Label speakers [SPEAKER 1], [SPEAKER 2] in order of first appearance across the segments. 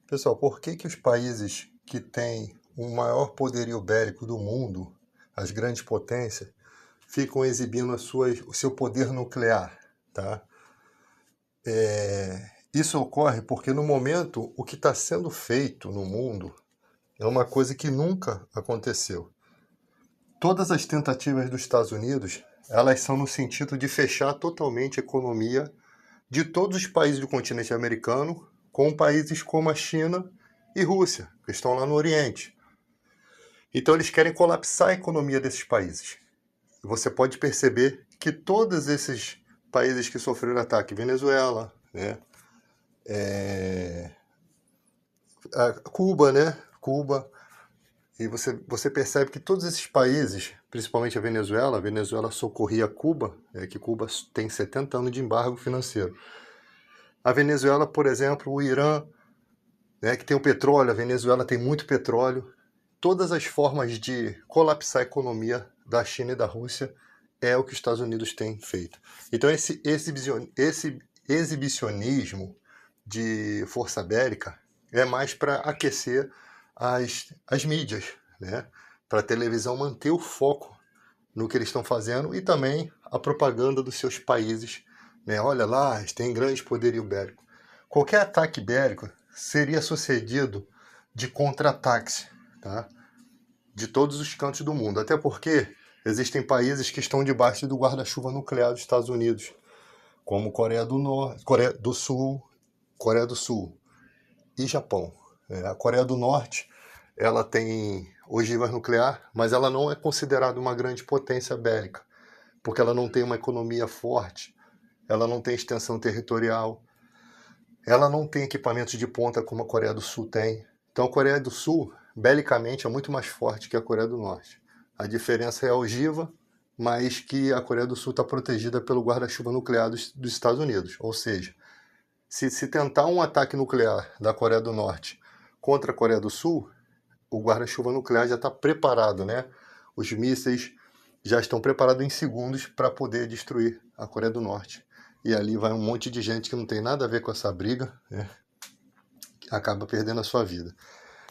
[SPEAKER 1] Pessoal, por que que os países que têm o maior poderio bélico do mundo, as grandes potências, ficam exibindo o seu poder nuclear, tá? Isso ocorre porque no momento o que está sendo feito no mundo é uma coisa que nunca aconteceu. Todas as tentativas dos Estados Unidos, elas são no sentido de fechar totalmente a economia de todos os países do continente americano, com países como a China e Rússia, que estão lá no Oriente. Então eles querem colapsar a economia desses países. E você pode perceber que todos esses países que sofreram ataque, Venezuela, né, Cuba, né, Cuba, e você percebe que todos esses países, principalmente a Venezuela socorria Cuba, que Cuba tem 70 anos de embargo financeiro. A Venezuela, por exemplo, o Irã, né, que tem o petróleo, a Venezuela tem muito petróleo. Todas as formas de colapsar a economia da China e da Rússia é o que os Estados Unidos têm feito. Então esse exibicionismo de força bélica é mais para aquecer as mídias, né? Para a televisão manter o foco no que eles estão fazendo e também a propaganda dos seus países, né? Olha lá, eles têm grande poderio bélico. Qualquer ataque bélico seria sucedido de contra-ataques, tá? De todos os cantos do mundo. Até porque existem países que estão debaixo do guarda-chuva nuclear dos Estados Unidos, como Coreia do Norte, Coreia do Sul e Japão. A Coreia do Norte, ela tem ogiva nuclear, mas ela não é considerada uma grande potência bélica, porque ela não tem uma economia forte, ela não tem extensão territorial, ela não tem equipamentos de ponta como a Coreia do Sul tem. Então a Coreia do Sul, belicamente, é muito mais forte que a Coreia do Norte. A diferença é a ogiva, mas que a Coreia do Sul está protegida pelo guarda-chuva nuclear dos Estados Unidos. Ou seja, se tentar um ataque nuclear da Coreia do Norte contra a Coreia do Sul, o guarda-chuva nuclear já está preparado, né? Os mísseis já estão preparados em segundos para poder destruir a Coreia do Norte. E ali vai um monte de gente que não tem nada a ver com essa briga, né? Acaba perdendo a sua vida.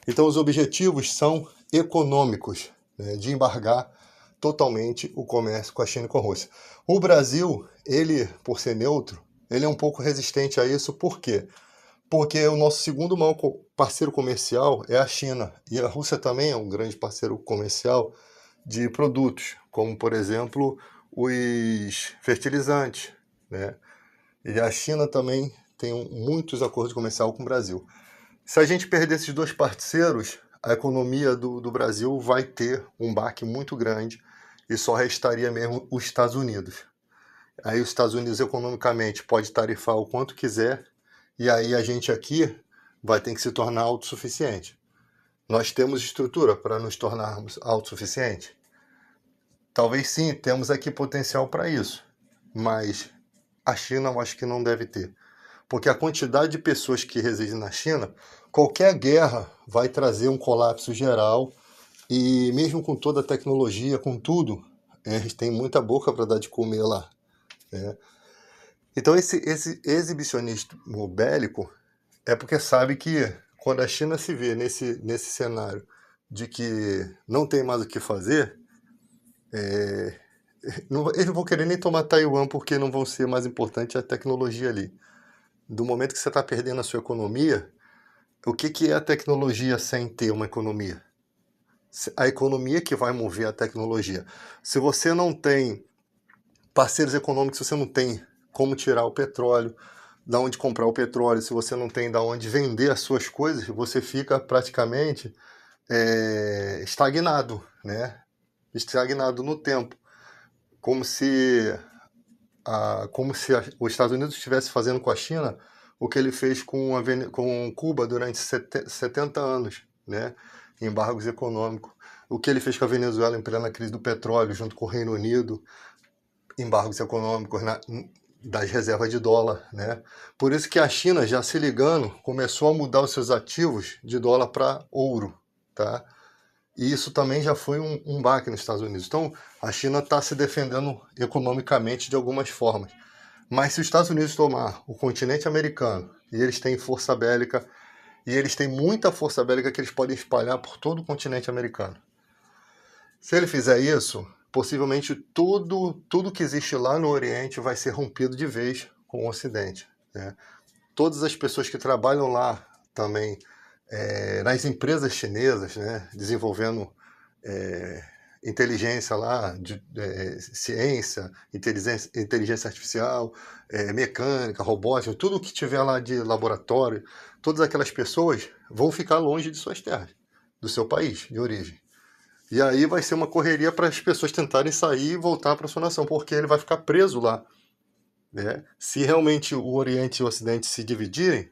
[SPEAKER 1] Então os objetivos são econômicos, né? De embargar totalmente o comércio com a China e com a Rússia. O Brasil, ele, por ser neutro, ele é um pouco resistente a isso. Por quê? Porque o nosso segundo maior parceiro comercial é a China. E a Rússia também é um grande parceiro comercial de produtos, como, por exemplo, os fertilizantes, né? E a China também tem muitos acordos comerciais com o Brasil. Se a gente perder esses dois parceiros, a economia do Brasil vai ter um baque muito grande e só restaria mesmo os Estados Unidos. Aí os Estados Unidos economicamente pode tarifar o quanto quiser e aí a gente aqui vai ter que se tornar autossuficiente. Nós temos estrutura para nos tornarmos autossuficientes? Talvez sim, temos aqui potencial para isso, mas a China eu acho que não deve ter. Porque a quantidade de pessoas que residem na China, qualquer guerra vai trazer um colapso geral e mesmo com toda a tecnologia, com tudo, eles têm muita boca para dar de comer lá, né? Então esse exibicionismo bélico é porque sabe que quando a China se vê nesse cenário de que não tem mais o que fazer, eles não vão querer nem tomar Taiwan porque não vão ser mais importante a tecnologia ali. Do momento que você está perdendo a sua economia, o que é a tecnologia sem ter uma economia? A economia que vai mover a tecnologia. Se você não tem parceiros econômicos, se você não tem como tirar o petróleo, da onde comprar o petróleo, se você não tem da onde vender as suas coisas, você fica praticamente estagnado, né? Estagnado no tempo. Como se os Estados Unidos estivesse fazendo com a China o que ele fez com Cuba durante 70 anos, né? Embargos econômicos. O que ele fez com a Venezuela em plena crise do petróleo, junto com o Reino Unido, embargos econômicos das reservas de dólar, né? Por isso que a China, já se ligando, começou a mudar os seus ativos de dólar para ouro, tá? E isso também já foi um baque nos Estados Unidos. Então, a China está se defendendo economicamente de algumas formas. Mas se os Estados Unidos tomar o continente americano, e eles têm força bélica, e eles têm muita força bélica que eles podem espalhar por todo o continente americano. Se ele fizer isso, possivelmente tudo que existe lá no Oriente vai ser rompido de vez com o Ocidente, né? Todas as pessoas que trabalham lá também, nas empresas chinesas, né, desenvolvendo inteligência lá, ciência, inteligência artificial, mecânica, robótica, tudo que tiver lá de laboratório, todas aquelas pessoas vão ficar longe de suas terras, do seu país de origem. E aí vai ser uma correria para as pessoas tentarem sair e voltar para sua nação, porque ele vai ficar preso lá, né? Se realmente o Oriente e o Ocidente se dividirem,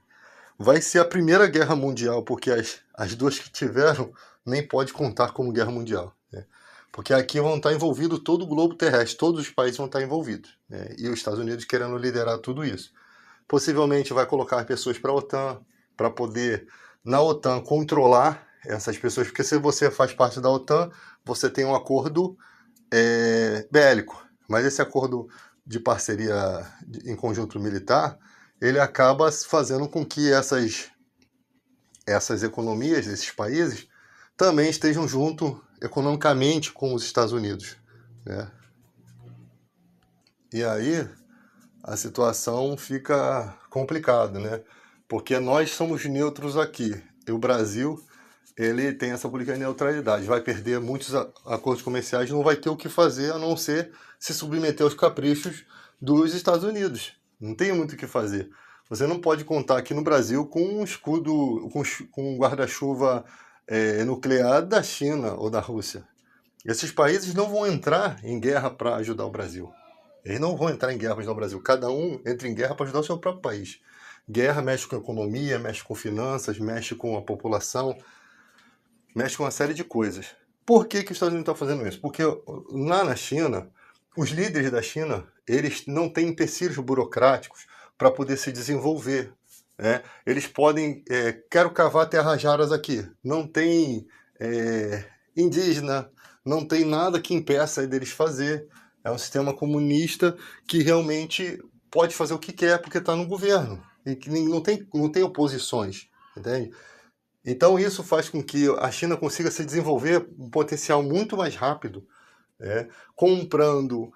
[SPEAKER 1] vai ser a Primeira Guerra Mundial, porque as duas que tiveram nem pode contar como guerra mundial, né? Porque aqui vão estar envolvido todo o globo terrestre, todos os países vão estar envolvidos, né? E os Estados Unidos querendo liderar tudo isso. Possivelmente vai colocar pessoas para a OTAN, para poder, na OTAN, controlar essas pessoas, porque se você faz parte da OTAN, você tem um acordo bélico, mas esse acordo de parceria em conjunto militar, ele acaba fazendo com que essas economias desses países também estejam junto economicamente com os Estados Unidos, né? E aí a situação fica complicada, né? Porque nós somos neutros aqui, e o Brasil, ele tem essa política de neutralidade, vai perder muitos acordos comerciais, não vai ter o que fazer a não ser se submeter aos caprichos dos Estados Unidos. Não tem muito o que fazer. Você não pode contar aqui no Brasil com um escudo, com um guarda-chuva nuclear da China ou da Rússia. Esses países não vão entrar em guerra para ajudar o Brasil. Eles não vão entrar em guerra para ajudar o Brasil. Cada um entra em guerra para ajudar o seu próprio país. Guerra mexe com a economia, mexe com finanças, mexe com a população, mexe com uma série de coisas. Por que os Estados Unidos estão fazendo isso? Porque lá na China, os líderes da China, eles não têm empecilhos burocráticos para poder se desenvolver, né? Eles podem, quero cavar terras raras aqui, não tem indígena, não tem nada que impeça deles fazer. É um sistema comunista que realmente pode fazer o que quer porque está no governo e que não tem oposições, entende? Então isso faz com que a China consiga se desenvolver um potencial muito mais rápido, comprando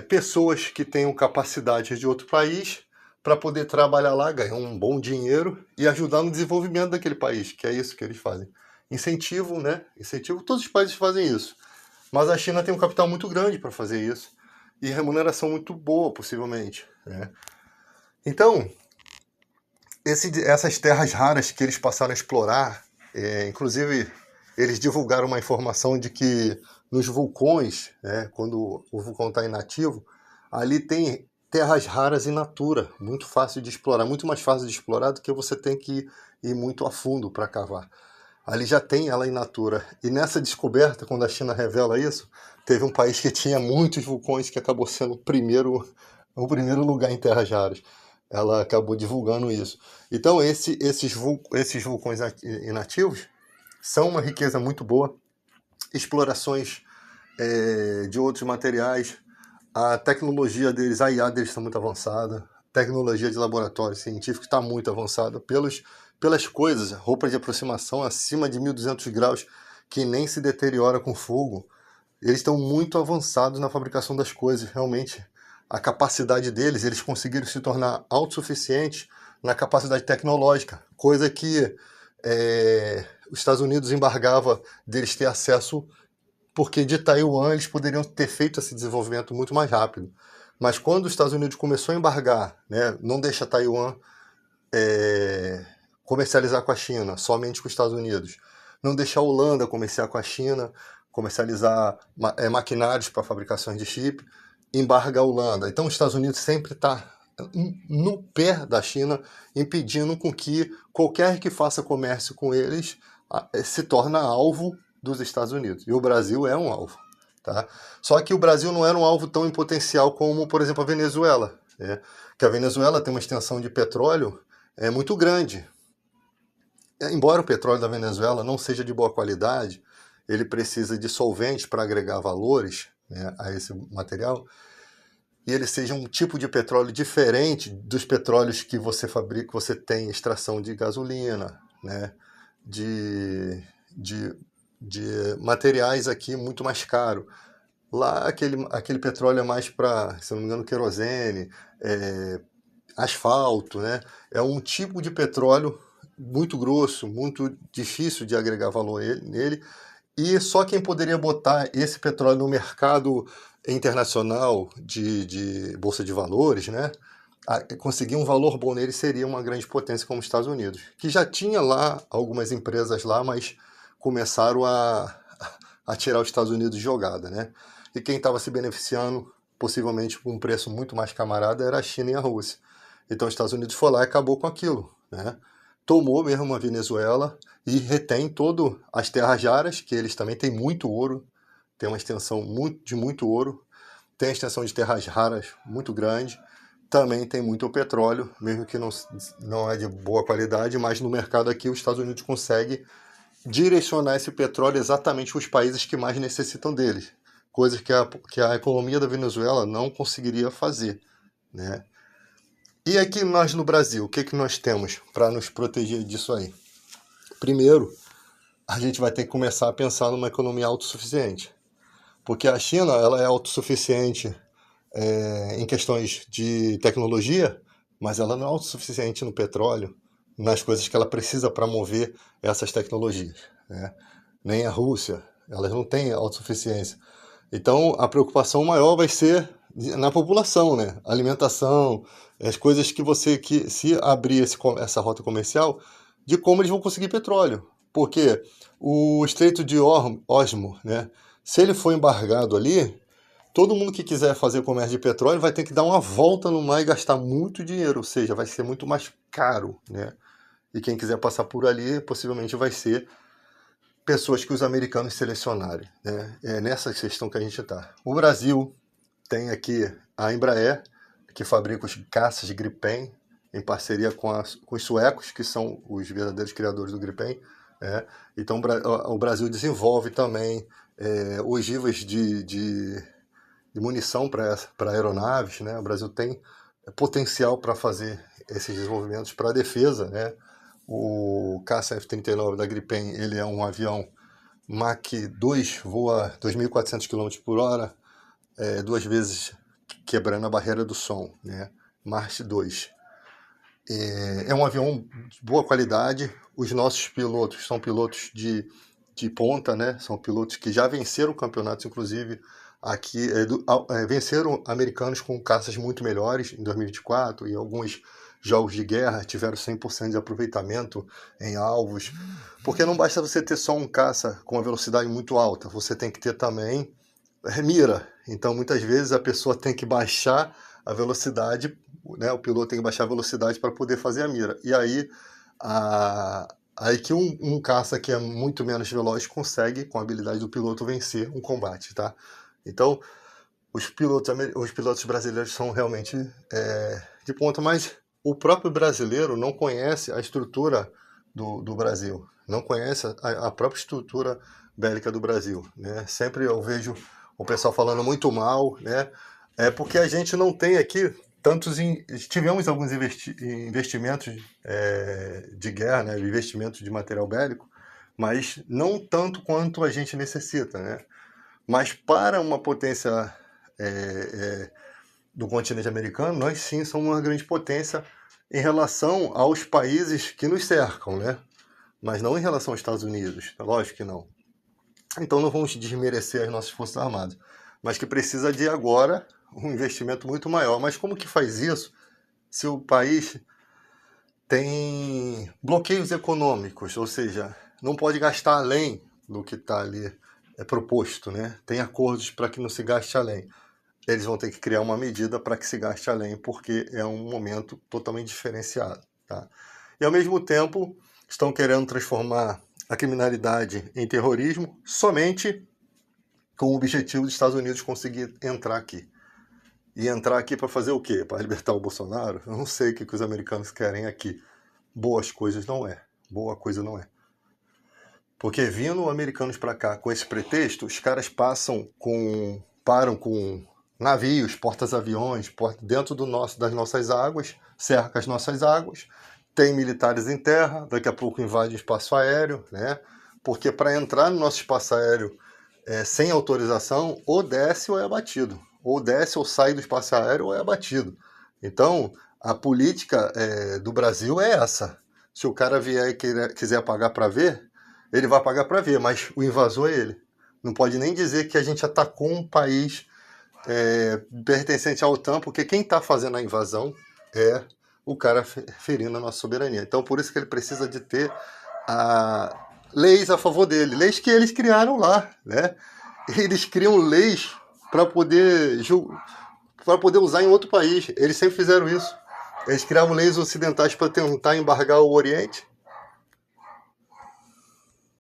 [SPEAKER 1] pessoas que tenham capacidade de outro país para poder trabalhar lá, ganhar um bom dinheiro e ajudar no desenvolvimento daquele país, que é isso que eles fazem. Incentivo, né? Incentivo, todos os países fazem isso. Mas a China tem um capital muito grande para fazer isso e remuneração muito boa, possivelmente, né? Então, essas terras raras que eles passaram a explorar, inclusive eles divulgaram uma informação de que nos vulcões, quando o vulcão está inativo, ali tem terras raras in natura, muito fácil de explorar, muito mais fácil de explorar do que você tem que ir muito a fundo para cavar. Ali já tem ela in natura. E nessa descoberta, quando a China revela isso, teve um país que tinha muitos vulcões que acabou sendo o primeiro lugar em terras raras. Ela acabou divulgando isso. Então esses vulcões inativos são uma riqueza muito boa. Explorações de outros materiais. A tecnologia deles, a IA deles está muito avançada. A tecnologia de laboratório científico está muito avançada pelas coisas. Roupa de aproximação acima de 1200 graus que nem se deteriora com fogo. Eles estão muito avançados na fabricação das coisas, realmente. A capacidade deles, eles conseguiram se tornar autossuficientes na capacidade tecnológica, coisa que os Estados Unidos embargava deles ter acesso, porque de Taiwan eles poderiam ter feito esse desenvolvimento muito mais rápido. Mas quando os Estados Unidos começou a embargar, né, não deixa Taiwan comercializar com a China, somente com os Estados Unidos, não deixa a Holanda comerciar com a China, comercializar maquinários para fabricação de chip, embarga a Holanda. Então os Estados Unidos sempre está no pé da China, impedindo com que qualquer que faça comércio com eles se torne alvo dos Estados Unidos. E o Brasil é um alvo, tá? Só que o Brasil não era um alvo tão em potencial como, por exemplo, a Venezuela, que a Venezuela tem uma extensão de petróleo muito grande. Embora o petróleo da Venezuela não seja de boa qualidade, ele precisa de solventes para agregar valores, né, a esse material, e ele seja um tipo de petróleo diferente dos petróleos que você fabrica, você tem extração de gasolina, né, de, de materiais aqui muito mais caro. Lá aquele petróleo é mais para, se não me engano, querosene, asfalto, né? É um tipo de petróleo muito grosso, muito difícil de agregar valor nele, e só quem poderia botar esse petróleo no mercado internacional de bolsa de valores, né? Conseguir um valor bom nele seria uma grande potência como os Estados Unidos, que já tinha lá algumas empresas lá, mas começaram a tirar os Estados Unidos de jogada, né? E quem estava se beneficiando, possivelmente com um preço muito mais camarada, era a China e a Rússia. Então os Estados Unidos foi lá e acabou com aquilo, né? Tomou mesmo a Venezuela e retém todas as terras raras, que eles também têm muito ouro, tem uma extensão de muito ouro, tem a extensão de terras raras muito grande, também tem muito petróleo, mesmo que não é de boa qualidade, mas no mercado aqui os Estados Unidos conseguem direcionar esse petróleo exatamente para os países que mais necessitam dele, coisas que a economia da Venezuela não conseguiria fazer, né? E aqui nós no Brasil, o que nós temos para nos proteger disso aí? Primeiro, a gente vai ter que começar a pensar numa economia autossuficiente, porque a China ela é autossuficiente em questões de tecnologia, mas ela não é autossuficiente no petróleo, nas coisas que ela precisa para mover essas tecnologias, né? Nem a Rússia, elas não têm autossuficiência. Então, a preocupação maior vai ser na população, né? Alimentação, as coisas que se abrir essa rota comercial, de como eles vão conseguir petróleo. Porque o Estreito de Osmo, né? Se ele for embargado ali, todo mundo que quiser fazer comércio de petróleo vai ter que dar uma volta no mar e gastar muito dinheiro, ou seja, vai ser muito mais caro, né? E quem quiser passar por ali, possivelmente vai ser pessoas que os americanos selecionarem, né? É nessa questão que a gente está. O Brasil tem aqui a Embraer, que fabrica os caças de Gripen, em parceria com os suecos, que são os verdadeiros criadores do Gripen, né? Então o Brasil desenvolve também ogivas de munição para aeronaves, né? O Brasil tem potencial para fazer esses desenvolvimentos para a defesa, né? O caça F-39 da Gripen, ele é um avião Mach 2, voa 2.400 km por hora, duas vezes quebrando a barreira do som, né? Mach 2. É um avião de boa qualidade, os nossos pilotos são pilotos de ponta, né? São pilotos que já venceram campeonatos, inclusive aqui, venceram americanos com caças muito melhores em 2024 e alguns jogos de guerra tiveram 100% de aproveitamento em alvos, porque não basta você ter só um caça com uma velocidade muito alta, você tem que ter também mira. Então muitas vezes a pessoa tem que baixar a velocidade, né? O piloto tem que baixar a velocidade para poder fazer a mira. E aí aí que um caça que é muito menos veloz consegue, com a habilidade do piloto, vencer um combate, tá? Então, os pilotos brasileiros são realmente de ponta, mas o próprio brasileiro não conhece a estrutura do Brasil, não conhece a própria estrutura bélica do Brasil, né? Sempre eu vejo o pessoal falando muito mal, né? É porque a gente não tem aqui tivemos alguns investimentos de guerra, né? Investimentos de material bélico, mas não tanto quanto a gente necessita, né? Mas para uma potência do continente americano, nós sim somos uma grande potência em relação aos países que nos cercam, né? Mas não em relação aos Estados Unidos, lógico que não. Então não vamos desmerecer as nossas Forças Armadas, mas que precisa de agora um investimento muito maior. Mas como que faz isso se o país tem bloqueios econômicos, ou seja, não pode gastar além do que está ali proposto, né? Tem acordos para que não se gaste além. Eles vão ter que criar uma medida para que se gaste além, porque é um momento totalmente diferenciado, tá? E ao mesmo tempo estão querendo transformar a criminalidade em terrorismo somente com o objetivo dos Estados Unidos conseguir entrar aqui. E entrar aqui para fazer o quê? Para libertar o Bolsonaro? Eu não sei o que os americanos querem aqui. Boas coisas não é. Boa coisa não é. Porque vindo americanos para cá com esse pretexto, os caras param com navios, portas-aviões, dentro das nossas águas, cercam as nossas águas tem militares em terra, daqui a pouco invade o espaço aéreo, né? Porque para entrar no nosso espaço aéreo sem autorização, ou desce ou é abatido. Ou desce ou sai do espaço aéreo ou é abatido. Então, a política do Brasil é essa. Se o cara vier e quiser pagar para ver, ele vai pagar para ver, mas o invasor é ele. Não pode nem dizer que a gente atacou um país pertencente à OTAN, porque quem está fazendo a invasão é o cara ferindo a nossa soberania. Então, por isso que ele precisa de ter leis a favor dele, leis que eles criaram lá, né? Eles criam leis para poder usar em outro país. Eles sempre fizeram isso. Eles criavam leis ocidentais para tentar embargar o Oriente,